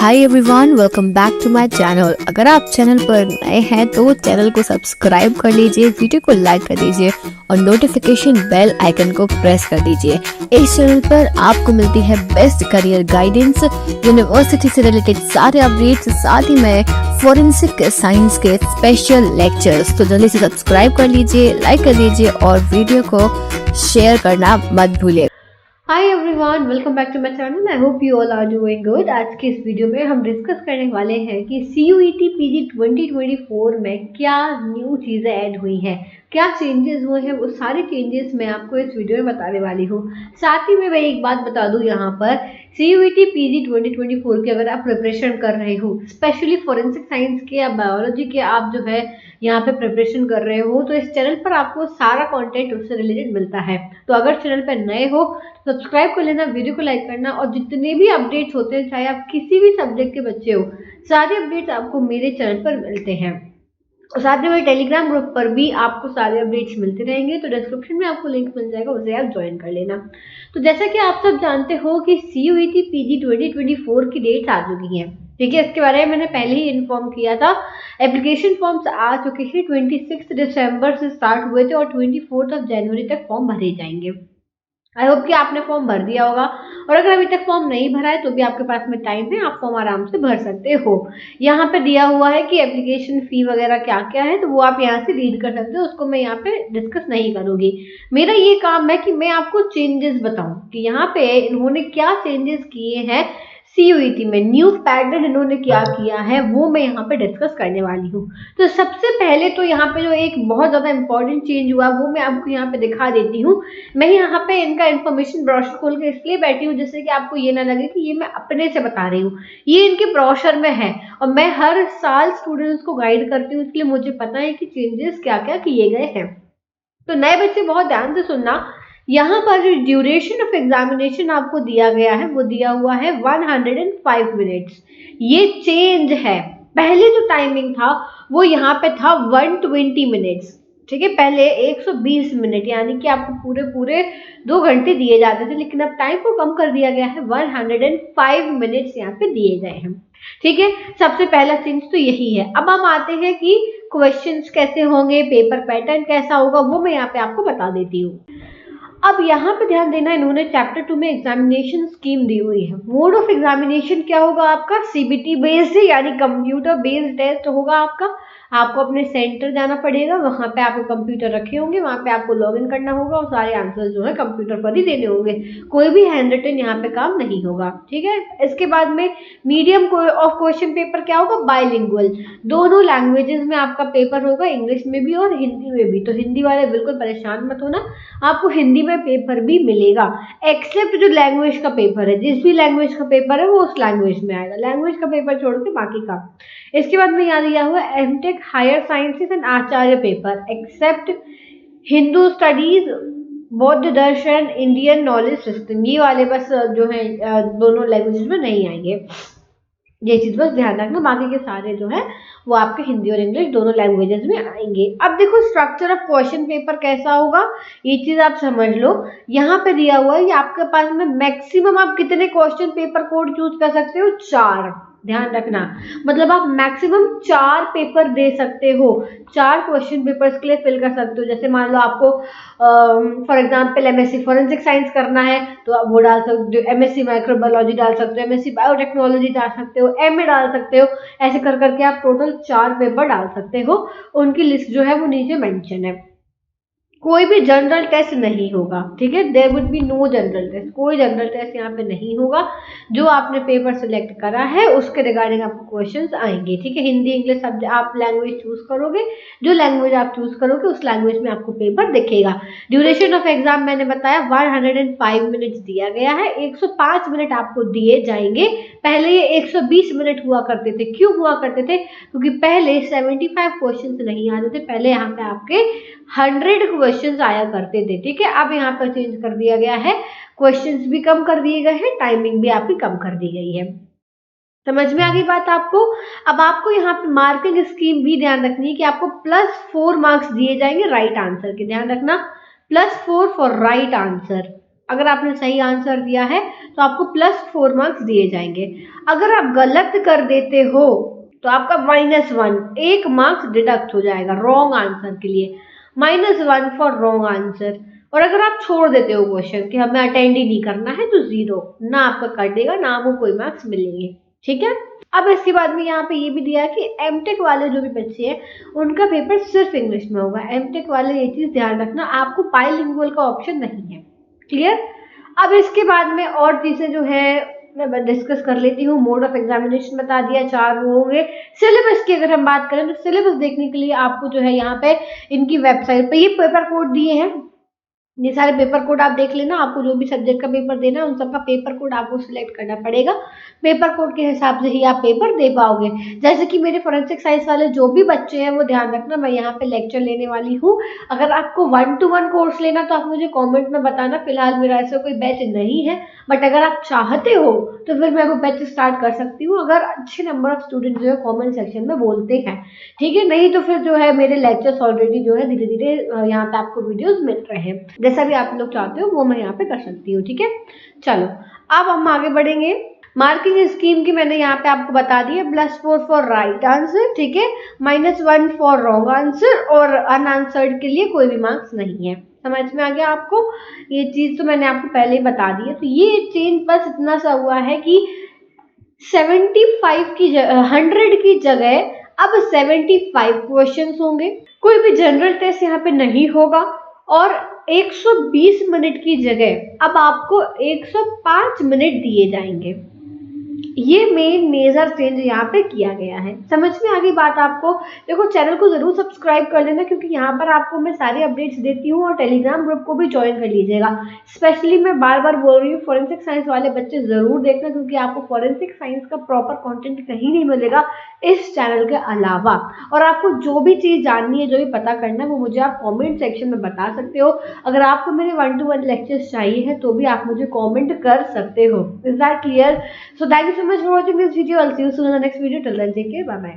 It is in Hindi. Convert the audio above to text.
Hi everyone, welcome back to my channel. अगर आप चैनल पर नए हैं तो चैनल को सब्सक्राइब कर लीजिए, वीडियो को लाइक कर दीजिए और नोटिफिकेशन बेल आइकन को प्रेस कर दीजिए। इस चैनल पर आपको मिलती है बेस्ट करियर गाइडेंस, यूनिवर्सिटी से रिलेटेड सारे अपडेट्स, साथ ही में फोरेंसिक साइंस के स्पेशल लेक्चर्स। तो जल्दी से सब्सक्राइब कर लीजिए, लाइक कर दीजिए और वीडियो को शेयर करना मत भूलिए। Hi everyone, welcome back to my channel. I hope you all are doing good. आज के इस वीडियो में हम डिस्कस करने वाले हैं कि CUET PG 2024 में क्या न्यू चीज़ें ऐड हुई हैं, क्या चेंजेस हुए हैं। वो सारे चेंजेस मैं आपको इस वीडियो में बताने वाली हूँ। साथ ही में मैं एक बात बता दूँ यहाँ पर, CUET PG 2024 की अगर आप प्रिपरेशन कर रहे हो, स्पेशली फॉरेंसिक साइंस के या बायोलॉजी के आप जो है यहाँ पे प्रिपरेशन कर रहे हो, तो इस चैनल पर आपको सारा कंटेंट उससे रिलेटेड मिलता है। तो अगर चैनल पर नए हो सब्सक्राइब कर लेना, वीडियो को लाइक करना और जितने भी अपडेट्स होते हैं, चाहे आप किसी भी सब्जेक्ट के बच्चे हो, सारे अपडेट्स आपको मेरे चैनल पर मिलते हैं। और साथ में मेरे टेलीग्राम ग्रुप पर भी आपको सारे अपडेट्स मिलते रहेंगे। तो डिस्क्रिप्शन में आपको लिंक मिल जाएगा, उसे आप ज्वाइन कर लेना। तो जैसा कि आप सब जानते हो कि CUET PG 2024 की डेट्स आ चुकी हैं, ठीक है। इसके बारे में मैंने पहले ही इन्फॉर्म किया था। एप्लीकेशन फॉर्म्स आ चुके हैं, 26 दिसंबर से स्टार्ट हुए थे और 24 जनवरी तक फॉर्म भरे जाएंगे। आई होप कि आपने फॉर्म भर दिया होगा, और अगर अभी तक फॉर्म नहीं भरा है तो भी आपके पास में टाइम है, आप फॉर्म आराम से भर सकते हो। यहाँ पे दिया हुआ है कि एप्लीकेशन फी वगैरह क्या क्या है, तो वो आप यहाँ से रीड कर सकते हो, उसको मैं यहाँ पे डिस्कस नहीं करूंगी। मेरा ये काम है कि मैं आपको चेंजेस बताऊं कि यहाँ पे इन्होंने क्या चेंजेस किए हैं। CUET में न्यू पैटर्न इन्होंने क्या किया है वो मैं यहाँ पे डिस्कस करने वाली हूँ। तो सबसे पहले तो यहाँ पे जो एक बहुत ज्यादा इंपॉर्टेंट चेंज हुआ वो मैं आपको यहाँ पे दिखा देती हूँ। मैं यहाँ पे इनका इन्फॉर्मेशन ब्रोशर खोल के इसलिए बैठी हूँ जिससे कि आपको ये ना लगे कि ये मैं अपने से बता रही हूँ, ये इनके ब्रोशर में है और मैं हर साल स्टूडेंट्स को गाइड करती हूँ, इसलिए मुझे पता है कि चेंजेस क्या क्या किए गए हैं। तो नए बच्चे बहुत ध्यान से सुनना। यहाँ पर जो ड्यूरेशन ऑफ एग्जामिनेशन आपको दिया गया है वो दिया हुआ है 105 मिनट्स। ये चेंज है। पहले जो टाइमिंग था वो यहाँ पे था 120 मिनट्स, ठीक है। पहले 120 मिनट यानी कि आपको पूरे पूरे 2 घंटे दिए जाते थे, लेकिन अब टाइम को कम कर दिया गया है, 105 मिनट्स यहाँ पे दिए गए हैं, ठीक है। सबसे पहला चेंज तो यही है। अब हम आते हैं कि क्वेश्चंस कैसे होंगे, पेपर पैटर्न कैसा होगा, वो मैं यहाँ पे आपको बता देती हूँ। अब यहाँ पे ध्यान देना, इन्होंने चैप्टर 2 में एग्जामिनेशन स्कीम दी हुई है। मोड ऑफ एग्जामिनेशन क्या होगा आपका, CBT बेस्ड यानी कंप्यूटर बेस्ड टेस्ट होगा आपका। आपको अपने सेंटर जाना पड़ेगा, वहां पे आपको कंप्यूटर रखे होंगे, वहां पे आपको लॉग इन करना होगा और सारे आंसर जो है कंप्यूटर पर ही देने होंगे। कोई भी हैंड रिटन यहाँ पे काम नहीं होगा, ठीक है। इसके बाद में मीडियम ऑफ क्वेश्चन पेपर क्या होगा, बाइलिंगुअल, दोनों लैंग्वेजेस में आपका पेपर होगा, इंग्लिश में भी और हिंदी में भी। तो हिंदी वाले बिल्कुल परेशान मत होना, आपको हिंदी में पेपर भी मिलेगा, एक्सेप्ट जो लैंग्वेज का पेपर है, जिस भी लैंग्वेज का पेपर है वो उस लैंग्वेज में आएगा, लैंग्वेज का पेपर छोड़ के बाकी का। इसके बाद में यहाँ दिया हुआ MTech higher sciences and Acharya paper, except Hindu studies, बौद्ध दर्शन, इंडियन नॉलेज सिस्टम, ये वाले बस जो है दोनों लैंग्वेजेस में नहीं आएंगे। ये चीज बस ध्यान रखना, बाकी के सारे जो है वो आपके हिंदी और इंग्लिश दोनों लैंग्वेजेस में आएंगे। अब देखो स्ट्रक्चर ऑफ क्वेश्चन पेपर कैसा होगा, ये चीज आप समझ लो। यहाँ पे दिया हुआ है कि आपके पास में मैक्सिमम आप कितने क्वेश्चन पेपर कोड चूज कर सकते हो, 4। ध्यान रखना, मतलब आप मैक्सिमम 4 पेपर दे सकते हो, 4 क्वेश्चन पेपर्स के लिए फिल कर सकते हो। जैसे मान लो आपको for example MSc forensic science करना है तो आप वो डाल सकते हो, MSc माइक्रोबायोलॉजी डाल सकते हो, MSc बायोटेक्नोलॉजी डाल सकते हो, MA डाल सकते हो। ऐसे कर करके आप टोटल 4 पेपर डाल सकते हो। उनकी लिस्ट जो है वो नीचे मेंशन है। कोई भी जनरल टेस्ट नहीं होगा, ठीक है। There would be no general test, कोई जनरल टेस्ट यहाँ पे नहीं होगा। जो आपने पेपर सिलेक्ट करा है उसके रिगार्डिंग आपको क्वेश्चंस आएंगे, ठीक है। हिंदी इंग्लिश सब आप लैंग्वेज चूज करोगे, जो लैंग्वेज आप चूज करोगे उस लैंग्वेज में आपको पेपर दिखेगा। ड्यूरेशन ऑफ एग्जाम मैंने बताया 105 मिनट्स दिया गया है, 105 मिनट आपको दिए जाएंगे। पहले ये 120 मिनट हुआ करते थे। क्यों हुआ करते थे, क्योंकि पहले 75 क्वेश्चन नहीं आते थे, पहले यहाँ पे आपके 100 क्वेश्चंस आया करते थे, ठीक है। अब यहाँ पर चेंज कर दिया गया है, क्वेश्चंस भी कम कर दिए गए हैं, टाइमिंग भी आपकी कम कर दी गई है। समझ में आ गई बात आपको। अब आपको यहाँ पे मार्किंग स्कीम भी ध्यान रखनी है कि आपको +4 मार्क्स दिए जाएंगे राइट आंसर के। ध्यान रखना, +4 फॉर राइट आंसर, अगर आपने सही आंसर दिया है तो आपको +4 मार्क्स दिए जाएंगे। अगर आप गलत कर देते हो तो आपका -1, 1 मार्क्स डिडक्ट हो जाएगा रॉन्ग आंसर के लिए। -1 फॉर रॉन्ग आंसर। और अगर आप छोड़ देते हो क्वेश्चन कि हमें अटेंड ही नहीं करना है तो 0, ना आपका कटेगा ना आपको कोई मार्क्स मिलेंगे। ठीक है। अब इसके बाद में यहाँ पे ये भी दिया है कि एमटेक वाले जो भी बच्चे हैं उनका पेपर सिर्फ इंग्लिश में होगा। एमटेक वाले ये चीज ध्यान रखना, आपको बाइलिंगुअल का ऑप्शन नहीं है। क्लियर। अब इसके बाद में और चीजें जो है मैं डिस्कस कर लेती हूँ। मोड ऑफ एग्जामिनेशन बता दिया, 4 वो होंगे। सिलेबस की अगर हम बात करें तो सिलेबस देखने के लिए आपको जो है यहाँ पे इनकी वेबसाइट पे ये पेपर कोड दिए हैं। ये सारे पेपर कोड आप देख लेना, आपको जो भी सब्जेक्ट का पेपर देना है उन सबका पेपर कोड आपको सिलेक्ट करना पड़ेगा। पेपर कोड के हिसाब से ही आप पेपर दे पाओगे। जैसे कि मेरे फोरेंसिक साइंस वाले जो भी बच्चे हैं वो ध्यान रखना, मैं यहाँ पे लेक्चर लेने वाली हूँ। अगर आपको 1-to-1 कोर्स लेना तो आप मुझे कॉमेंट में बताना। फिलहाल मेरा ऐसा कोई बैच नहीं है, बट अगर आप चाहते हो तो फिर मैं वो बैच स्टार्ट कर सकती हूँ, अगर अच्छे नंबर ऑफ स्टूडेंट जो है कॉमेंट सेक्शन में बोलते हैं। ठीक है, नहीं तो फिर जो है मेरे लेक्चर्स ऑलरेडी जो है धीरे धीरे यहाँ पे आपको वीडियोस मिल रहे हैं। जैसा भी आप लोग चाहते हो वो मैं यहाँ पे कर सकती हूँ। ठीक है, चलो अब हम आगे बढ़ेंगे। मार्किंग स्कीम की मैंने यहाँ पे आपको बता दी है। +4 फॉर राइट आंसर, ठीक है, -1 फॉर रॉन्ग आंसर, और अनआंसर्ड के लिए कोई भी मार्क्स नहीं है। समझ में आ गया आपको? ये चीज तो मैंने आपको पहले ही बता दी है। तो ये चेंज बस इतना सा हुआ है कि 75 की 100 की जगह अब 75 क्वेश्चंस होंगे। कोई भी जनरल टेस्ट यहाँ पे नहीं होगा, और 120 मिनट की जगह अब आपको 105 मिनट दिए जाएंगे। ये मेन मेजर चेंज यहाँ पे किया गया है। समझ में आ गई बात आपको? देखो, चैनल को जरूर सब्सक्राइब कर लेना, क्योंकि यहाँ पर आपको मैं सारी अपडेट्स देती हूँ, और टेलीग्राम ग्रुप को भी ज्वाइन कर लीजिएगा। स्पेशली मैं बार बार बोल रही हूँ, फोरेंसिक साइंस वाले बच्चे जरूर देखना, क्योंकि आपको फोरेंसिक साइंस का प्रॉपर कंटेंट कहीं नहीं मिलेगा इस चैनल के अलावा। और आपको जो भी चीज जाननी है, जो भी पता करना है, वो मुझे आप कॉमेंट सेक्शन में बता सकते हो। अगर आपको मेरे 1-to-1 लेक्चर्स चाहिए है तो भी आप मुझे कॉमेंट कर सकते हो। Is that clear? So thank you so much for watching this video. I'll see you soon in the next video. Till then, take care. Bye bye.